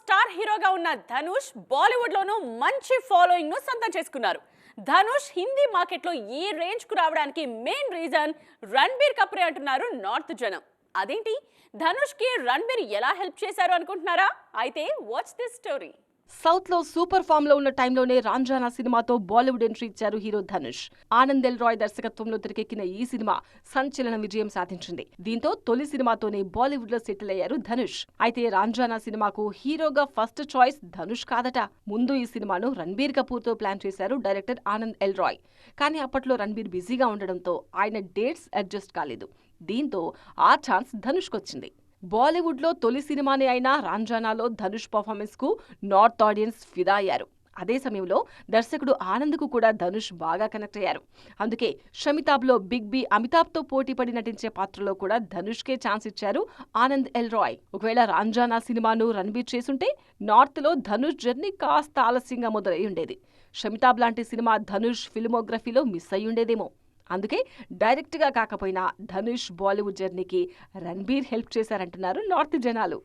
Star హీరోగా ఉన్న ధనుష్ బాలీవుడ్ లోనూ మంచి ఫాలోయింగ్ ను సొంతం చేసుకున్నారు. ధనుష్ హిందీ మార్కెట్ లో ఈ రేంజ్ కు రావడానికి మెయిన్ రీజన్ రణబీర్ కపూర్ అంటున్నారు నార్త్ జనం. అదేంటి, ధనుష్ కి రణబీర్ ఎలా హెల్ప్ చేశారు అనుకుంటున్నారా? అయితే వాచ్ దిస్ స్టోరీ. సౌత్ లో సూపర్ ఫామ్ లో ఉన్న టైంలోనే రాంజానా సినిమాతో బాలీవుడ్ ఎంట్రీ ఇచ్చారు హీరో ధనుష్. ఆనంద్ ఎల్ రాయ్ దర్శకత్వంలో తెరకెక్కిన ఈ సినిమా సంచలన విజయం సాధించింది. దీంతో తొలి సినిమాతోనే బాలీవుడ్ లో సెటిల్ అయ్యారు ధనుష్. అయితే రాంజానా సినిమాకు హీరోగా ఫస్ట్ చాయిస్ ధనుష్ కాదట. ముందు ఈ సినిమాను రణబీర్ కపూర్ తో ప్లాన్ చేశారు డైరెక్టర్ ఆనంద్ ఎల్ రాయ్. కానీ అప్పట్లో రణబీర్ బిజీగా ఉండడంతో ఆయన డేట్స్ అడ్జస్ట్ కాలేదు. దీంతో ఆ ఛాన్స్ ధనుష్ కొచ్చింది. బాలీవుడ్ లో తొలి సినిమానే అయిన రాంజానాలో ధనుష్ పర్ఫార్మెన్స్ కు నార్త్ ఆడియన్స్ ఫిదా అయ్యారు. అదే సమయంలో దర్శకుడు ఆనంద్ కు కూడా ధనుష్ బాగా కనెక్ట్ అయ్యారు. అందుకే షమితాబ్ లో బిగ్ బి అమితాబ్ తో పోటీపడి నటించే పాత్రలో కూడా ధనుష్ కే ఛాన్స్ ఇచ్చారు ఆనంద్ ఎల్ రాయ్. ఒకవేళ రాంజానా సినిమాను రణబీర్ చేసుంటే నార్త్ లో ధనుష్ జర్నీ కాస్త ఆలస్యంగా మొదలై ఉండేది. షమితాబ్ లాంటి సినిమా ధనుష్ ఫిల్మోగ్రఫీలో మిస్ అయి ఉండేదేమో. అందుకే డైరెక్ట్ గా కాకపోయినా ధనుష్ బాలీవుడ్ జర్నీకి రణబీర్ హెల్ప్ చేశారంటున్నారు నార్త్ జనాలు.